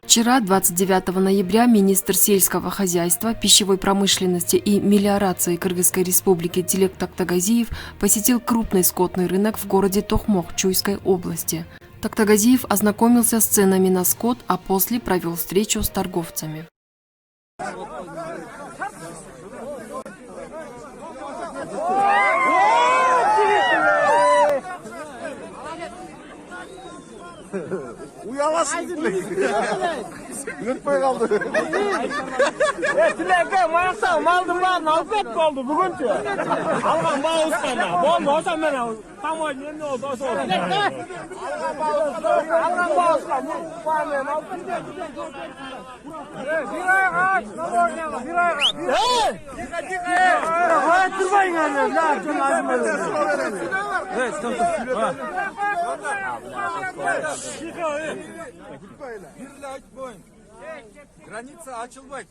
Вчера, 29 ноября, министр сельского хозяйства, пищевой промышленности и мелиорации Кыргызской республики Тилек Тактагазиев посетил крупный скотный рынок в городе Тохмок Чуйской области. Тактагазиев ознакомился с ценами на скот, а после провел встречу с торговцами. Unutmay kaldı. Tilek'e mayakta maldım var, nalpet oldu bugünkü. Algan bağ ustanına, bol olsa ben tam o ne oldu olsa oldu. Algan bağ ustanına, bağ nalpet. Bir ayak aç, bir ayak aç. Hayat durmayın yani, lakin lazım olur. Evet, tamam. Граница açılmak.